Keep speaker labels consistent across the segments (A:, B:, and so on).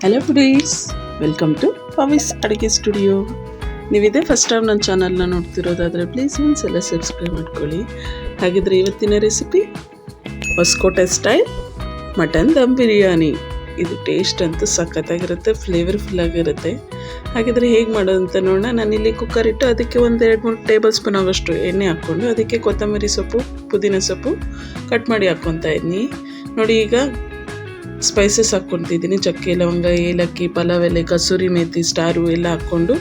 A: Hello foodies, welcome to ಪವಿಸ್ ಅಡುಗೆ studio. ನೀವಿದೆ first time ನನ್ನ ಚಾನಲ್ನ ನೋಡ್ತಿರೋದಾದರೆ ಪ್ಲೀಸ್ ಒಂದ್ಸಲ ಸಬ್ಸ್ಕ್ರೈಬ್ ಮಾಡ್ಕೊಳ್ಳಿ. ಹಾಗಿದ್ರೆ ಇವತ್ತಿನ recipe Hosakote style mutton dum biryani. ಇದು ಟೇಸ್ಟ್ ಅಂತೂ ಸಖತ್ತಾಗಿರುತ್ತೆ, ಫ್ಲೇವರ್ಫುಲ್ ಆಗಿರುತ್ತೆ. ಹಾಗಿದ್ರೆ ಹೇಗೆ ಮಾಡೋದು ಅಂತ ನೋಡೋಣ. ನಾನಿಲ್ಲಿ ಕುಕ್ಕರ್ ಇಟ್ಟು ಅದಕ್ಕೆ 1-2-3 ಟೇಬಲ್ ಸ್ಪೂನ್ ಆಗೋಷ್ಟು ಎಣ್ಣೆ ಹಾಕ್ಕೊಂಡು ಅದಕ್ಕೆ ಕೊತ್ತಂಬರಿ ಸೊಪ್ಪು, ಪುದೀನ ಸೊಪ್ಪು ಕಟ್ ಮಾಡಿ ಹಾಕ್ಕೊತಾ ಇದ್ದೀನಿ. ನೋಡಿ, ಈಗ ಸ್ಪೈಸಸ್ ಹಾಕ್ಕೊತಿದ್ದೀನಿ. ಚಕ್ಕೆ, ಲವಂಗ, ಏಲಕ್ಕಿ, ಪಲಾವ್ ಎಲೆ, ಕಸೂರಿ ಮೇಥಿ, ಸ್ಟಾರು ಎಲ್ಲ ಹಾಕ್ಕೊಂಡು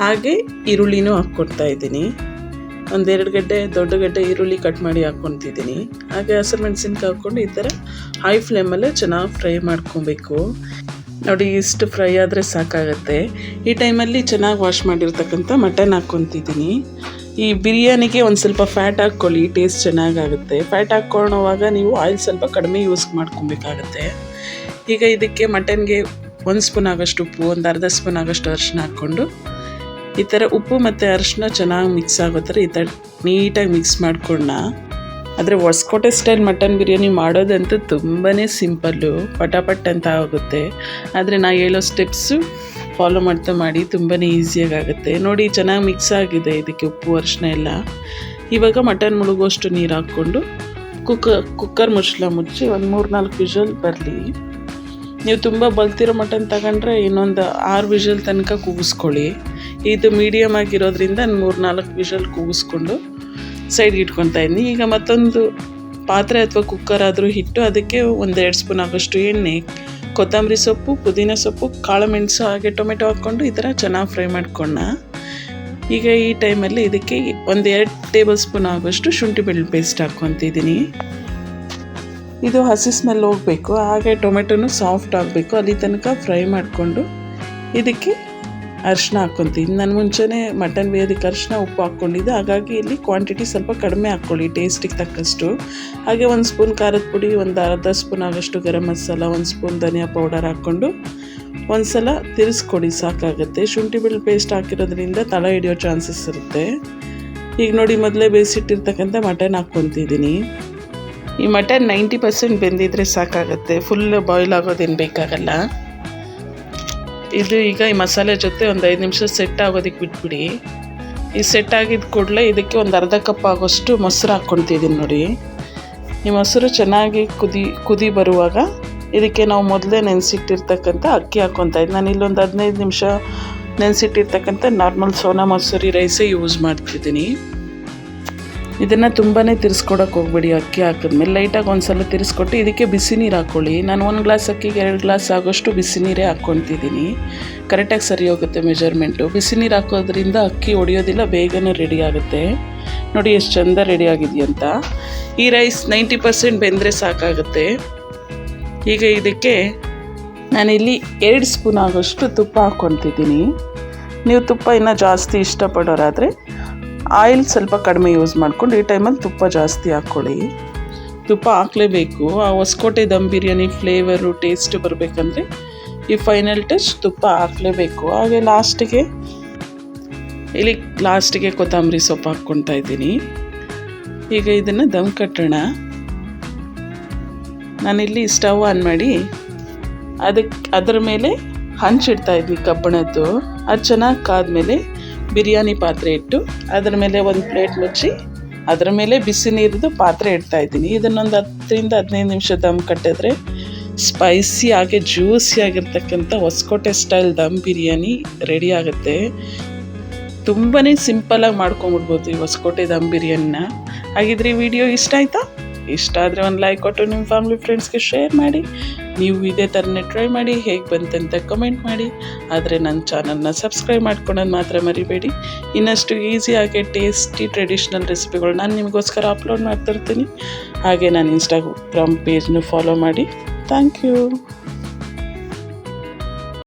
A: ಹಾಗೆ ಈರುಳ್ಳಿನೂ ಹಾಕ್ಕೊಡ್ತಾ ಇದ್ದೀನಿ. 1-2 ಗಡ್ಡೆ ದೊಡ್ಡ ಗಡ್ಡೆ ಈರುಳ್ಳಿ ಕಟ್ ಮಾಡಿ ಹಾಕ್ಕೊತಿದ್ದೀನಿ. ಹಾಗೆ ಹಸಿರು ಮೆಣಸಿನ್ಕಾಯಿ ಹಾಕ್ಕೊಂಡು ಈ ಥರ ಹೈ ಫ್ಲೇಮಲ್ಲೇ ಚೆನ್ನಾಗಿ ಫ್ರೈ ಮಾಡ್ಕೊಬೇಕು. ನೋಡಿ, ಇಷ್ಟು ಫ್ರೈ ಆದರೆ ಸಾಕಾಗತ್ತೆ. ಈ ಟೈಮಲ್ಲಿ ಚೆನ್ನಾಗಿ ವಾಶ್ ಮಾಡಿರ್ತಕ್ಕಂಥ ಮಟನ್ ಹಾಕ್ಕೊತಿದ್ದೀನಿ. ಈ ಬಿರಿಯಾನಿಗೆ ಒಂದು ಸ್ವಲ್ಪ ಫ್ಯಾಟ್ ಹಾಕ್ಕೊಳ್ಳಿ, ಟೇಸ್ಟ್ ಚೆನ್ನಾಗಾಗುತ್ತೆ. ಫ್ಯಾಟ್ ಹಾಕ್ಕೊಳ್ಳೋವಾಗ ನೀವು ಆಯಿಲ್ ಸ್ವಲ್ಪ ಕಡಿಮೆ ಯೂಸ್ ಮಾಡ್ಕೊಬೇಕಾಗತ್ತೆ. ಈಗ ಇದಕ್ಕೆ ಮಟನ್ಗೆ 1 ಸ್ಪೂನ್ ಆಗೋಷ್ಟು ಉಪ್ಪು, 1/2 ಸ್ಪೂನ್ ಆಗೋಷ್ಟು ಅರಿಶಿನ ಹಾಕ್ಕೊಂಡು ಈ ಥರ ಉಪ್ಪು ಮತ್ತು ಅರಿಶಿನ ಚೆನ್ನಾಗಿ ಮಿಕ್ಸ್ ಆಗೋ ಥರ ಈ ಥರ ನೀಟಾಗಿ ಮಿಕ್ಸ್ ಮಾಡ್ಕೊಂಡ. ಆದರೆ ಹೊಸಕೋಟೆ ಸ್ಟೈಲ್ ಮಟನ್ ಬಿರಿಯಾನಿ ಮಾಡೋದಂತೂ ತುಂಬಾ ಸಿಂಪಲ್ಲು, ಪಟಾಪಟ್ ಅಂತ ಆಗುತ್ತೆ. ಆದರೆ ನಾ ಹೇಳೋ ಸ್ಟೆಪ್ಸು ಫಾಲೋ ಮಾಡಿ ತುಂಬಾ ಈಸಿಯಾಗುತ್ತೆ. ನೋಡಿ, ಚೆನ್ನಾಗಿ ಮಿಕ್ಸ್ ಆಗಿದೆ ಇದಕ್ಕೆ ಉಪ್ಪು ಅರಿಶಿನ ಎಲ್ಲ. ಇವಾಗ ಮಟನ್ ಮುಳುಗೋಷ್ಟು ನೀರು ಹಾಕ್ಕೊಂಡು ಕುಕ್ಕರ್ ಮುಚ್ಚಳ ಮುಚ್ಚಿ ಒಂದು 3-4 ವಿಷಲ್ ಬರಲಿ. ನೀವು ತುಂಬ ಬಲ್ತಿರೋ ಮಟನ್ ತಗೊಂಡ್ರೆ ಇನ್ನೊಂದು 6 ವಿಷಲ್ ತನಕ ಕೂಗಿಸ್ಕೊಳ್ಳಿ. ಇದು ಮೀಡಿಯಮ್ ಆಗಿರೋದ್ರಿಂದ 3-4 ವಿಷಲ್ ಕೂಗಿಸ್ಕೊಂಡು ಸೈಡ್ಗೆ ಇಟ್ಕೊತಾ ಇದ್ದೀನಿ. ಈಗ ಮತ್ತೊಂದು ಪಾತ್ರೆ ಅಥವಾ ಕುಕ್ಕರ್ ಆದರೂ ಇಟ್ಟು ಅದಕ್ಕೆ 1-2 ಸ್ಪೂನ್ ಆಗೋಷ್ಟು ಎಣ್ಣೆ, ಕೊತ್ತಂಬರಿ ಸೊಪ್ಪು, ಪುದೀನ ಸೊಪ್ಪು, ಕಾಳು ಮೆಣಸು ಹಾಗೆ ಟೊಮೆಟೊ ಹಾಕ್ಕೊಂಡು ಈ ಥರ ಚೆನ್ನಾಗಿ ಫ್ರೈ ಮಾಡ್ಕೊಂಡ. ಈಗ ಈ ಟೈಮಲ್ಲಿ ಇದಕ್ಕೆ 1-2 ಟೇಬಲ್ ಸ್ಪೂನ್ ಆಗೋಷ್ಟು ಶುಂಠಿ ಬೆಳ್ಳುಳ್ಳಿ ಪೇಸ್ಟ್ ಹಾಕ್ಕೊತಿದ್ದೀನಿ. ಇದು ಹಸಿ ಸ್ಮೆಲ್ ಹೋಗಬೇಕು, ಹಾಗೆ ಟೊಮೆಟೊನು ಸಾಫ್ಟ್ ಆಗಬೇಕು, ಅಲ್ಲಿ ತನಕ ಫ್ರೈ ಮಾಡಿಕೊಂಡು ಇದಕ್ಕೆ ಅರಿಶಿನ ಹಾಕ್ಕೊತೀನಿ. ನಾನು ಮುಂಚೆನೇ ಮಟನ್ ಬೇಯೋದಕ್ಕೆ ಅರಿಶಿನ ಉಪ್ಪು ಹಾಕ್ಕೊಂಡಿದ್ದೆ, ಹಾಗಾಗಿ ಇಲ್ಲಿ ಕ್ವಾಂಟಿಟಿ ಸ್ವಲ್ಪ ಕಡಿಮೆ ಹಾಕ್ಕೊಳ್ಳಿ ಟೇಸ್ಟಿಗೆ ತಕ್ಕಷ್ಟು. ಹಾಗೆ 1 ಸ್ಪೂನ್ ಖಾರದ ಪುಡಿ, 1/2 ಸ್ಪೂನ್ ಆಗೋಷ್ಟು ಗರಂ ಮಸಾಲ, 1 ಸ್ಪೂನ್ ಧನಿಯಾ ಪೌಡರ್ ಹಾಕ್ಕೊಂಡು ಒಂದು ಸಲ ತಿರ್ಸ್ಕೊಡಿ, ಸಾಕಾಗುತ್ತೆ. ಶುಂಠಿ ಬೆಳ್ಳುಳ್ಳಿ ಪೇಸ್ಟ್ ಹಾಕಿರೋದ್ರಿಂದ ತಳ ಹಿಡಿಯೋ ಚಾನ್ಸಸ್ ಇರುತ್ತೆ. ಈಗ ನೋಡಿ, ಮೊದಲೇ ಬೇಯಿಸಿಟ್ಟಿರ್ತಕ್ಕಂಥ ಮಟನ್ ಹಾಕ್ಕೊತಿದ್ದೀನಿ. ಈ ಮಟನ್ 90% ಬೆಂದಿದ್ರೆ ಸಾಕಾಗುತ್ತೆ, ಫುಲ್ ಬಾಯ್ಲ್ ಆಗೋದೇನು ಬೇಕಾಗಲ್ಲ. ಇದು ಈಗ ಈ ಮಸಾಲೆ ಜೊತೆ ಒಂದು 5 ನಿಮಿಷ ಸೆಟ್ ಆಗೋದಕ್ಕೆ ಬಿಟ್ಬಿಡಿ. ಈ ಸೆಟ್ ಆಗಿದ್ದ ಕೂಡಲೇ ಇದಕ್ಕೆ 1/2 ಕಪ್ ಆಗೋಷ್ಟು ಮೊಸರು ಹಾಕ್ಕೊತಿದ್ದೀನಿ. ನೋಡಿ, ಈ ಮೊಸರು ಚೆನ್ನಾಗಿ ಕುದಿ ಬರುವಾಗ ಇದಕ್ಕೆ ನಾವು ಮೊದಲೇ ನೆನೆಸಿಟ್ಟಿರ್ತಕ್ಕಂಥ ಅಕ್ಕಿ ಹಾಕ್ಕೊತಾ ಇದ್ದೀನಿ. ನಾನು ಇಲ್ಲೊಂದು 15 ನಿಮಿಷ ನೆನೆಸಿಟ್ಟಿರ್ತಕ್ಕಂಥ ನಾರ್ಮಲ್ ಸೋನಾ ಮಸೂರಿ ರೈಸೇ ಯೂಸ್ ಮಾಡ್ತಿದ್ದೀನಿ. ಇದನ್ನು ತುಂಬಾ ತಿರ್ಸ್ಕೊಡೋಕೆ ಹೋಗ್ಬೇಡಿ. ಅಕ್ಕಿ ಹಾಕಿದ್ಮೇಲೆ ಲೈಟಾಗಿ ಒಂದು ಸಲ ತಿರ್ಸ್ಕೊಟ್ಟು ಇದಕ್ಕೆ ಬಿಸಿ ನೀರು ಹಾಕ್ಕೊಳ್ಳಿ. ನಾನು 1 ಗ್ಲಾಸ್ ಅಕ್ಕಿಗೆ 2 ಗ್ಲಾಸ್ ಆಗೋಷ್ಟು ಬಿಸಿ ನೀರೇ ಹಾಕ್ಕೊತಿದ್ದೀನಿ. ಕರೆಕ್ಟಾಗಿ ಸರಿ ಹೋಗುತ್ತೆ ಮೆಜರ್ಮೆಂಟು. ಬಿಸಿ ನೀರು ಹಾಕೋದ್ರಿಂದ ಅಕ್ಕಿ ಒಡೆಯೋದಿಲ್ಲ, ಬೇಗನೆ ರೆಡಿ ಆಗುತ್ತೆ. ನೋಡಿ ಎಷ್ಟು ಚಂದ ರೆಡಿ ಆಗಿದೆಯಂತ. ಈ ರೈಸ್ 90% ಬೆಂದರೆ ಸಾಕಾಗುತ್ತೆ. ಈಗ ಇದಕ್ಕೆ ನಾನಿಲ್ಲಿ 2 ಸ್ಪೂನ್ ಆಗೋಷ್ಟು ತುಪ್ಪ ಹಾಕ್ಕೊತಿದ್ದೀನಿ. ನೀವು ತುಪ್ಪ ಇನ್ನೂ ಜಾಸ್ತಿ ಇಷ್ಟಪಡೋರಾದರೆ ಆಯಿಲ್ ಸ್ವಲ್ಪ ಕಡಿಮೆ ಯೂಸ್ ಮಾಡ್ಕೊಂಡು ಈ ಟೈಮಲ್ಲಿ ತುಪ್ಪ ಜಾಸ್ತಿ ಹಾಕ್ಕೊಳ್ಳಿ. ತುಪ್ಪ ಹಾಕಲೇಬೇಕು. ಆ ಹೊಸಕೋಟೆ ದಮ್ ಬಿರಿಯಾನಿ ಫ್ಲೇವರು ಟೇಸ್ಟ್ ಬರಬೇಕಂದ್ರೆ ಈ ಫೈನಲ್ ಟಚ್ ತುಪ್ಪ ಹಾಕಲೇಬೇಕು. ಹಾಗೆ ಲಾಸ್ಟಿಗೆ ಕೊತ್ತಂಬರಿ ಸೊಪ್ಪು ಹಾಕ್ಕೊತಾ ಇದ್ದೀನಿ. ಈಗ ಇದನ್ನು ದಮ್ ಕಟ್ಟೋಣ. ನಾನಿಲ್ಲಿ ಸ್ಟವ್ ಆನ್ ಮಾಡಿ ಅದರ ಮೇಲೆ ಹಂಚಿಡ್ತಾ ಇದ್ವಿ ಕಬ್ಬಣದ್ದು. ಅದು ಚೆನ್ನಾಗಿ ಕಾದ್ಮೇಲೆ ಬಿರಿಯಾನಿ ಪಾತ್ರೆ ಇಟ್ಟು ಅದರ ಮೇಲೆ ಒಂದು ಪ್ಲೇಟ್ ಮುಚ್ಚಿ ಅದರ ಮೇಲೆ ಬಿಸಿ ನೀರಿದ್ದು ಪಾತ್ರೆ ಇಡ್ತಾ ಇದ್ದೀನಿ. ಇದನ್ನೊಂದು 10-15 ನಿಮಿಷ ದಮ್ ಕಟ್ಟಿದ್ರೆ ಸ್ಪೈಸಿ ಹಾಗೆ ಜ್ಯೂಸಿ ಆಗಿರ್ತಕ್ಕಂಥ ಹೊಸಕೋಟೆ ಸ್ಟೈಲ್ ದಮ್ ಬಿರಿಯಾನಿ ರೆಡಿ ಆಗುತ್ತೆ. ತುಂಬಾ ಸಿಂಪಲಾಗಿ ಮಾಡ್ಕೊಂಬಿಡ್ಬೋದು ಈ ಹೊಸಕೋಟೆ ದಮ್ ಬಿರಿಯಾನಿನ. ಹಾಗಿದ್ರೆ ಈ ವಿಡಿಯೋ ಇಷ್ಟ ಆಯಿತಾ? ಇಷ್ಟ ಆದರೆ ಒಂದು ಲೈಕ್ ಕೊಟ್ಟು ನಿಮ್ಮ ಫ್ಯಾಮಿಲಿ ಫ್ರೆಂಡ್ಸ್ಗೆ ಶೇರ್ ಮಾಡಿ. ನೀವು ಇದೇ ಥರನೇ ಟ್ರೈ ಮಾಡಿ, ಹೇಗೆ ಬಂತಂತ ಕಮೆಂಟ್ ಮಾಡಿ. ಆದರೆ ನನ್ನ ಚಾನಲ್ನ ಸಬ್ಸ್ಕ್ರೈಬ್ ಮಾಡ್ಕೊಳ್ಳೋದು ಮಾತ್ರ ಮರಿಬೇಡಿ. ಇನ್ನಷ್ಟು ಈಸಿಯಾಗಿ ಟೇಸ್ಟಿ ಟ್ರೆಡಿಷ್ನಲ್ ರೆಸಿಪಿಗಳು ನಾನು ನಿಮಗೋಸ್ಕರ ಅಪ್ಲೋಡ್ ಮಾಡ್ತಿರ್ತೀನಿ. ಹಾಗೆ ನಾನು ಇನ್ಸ್ಟಾಗ್ರಾಮ್ ಪೇಜ್ನು ಫಾಲೋ ಮಾಡಿ. Thank you.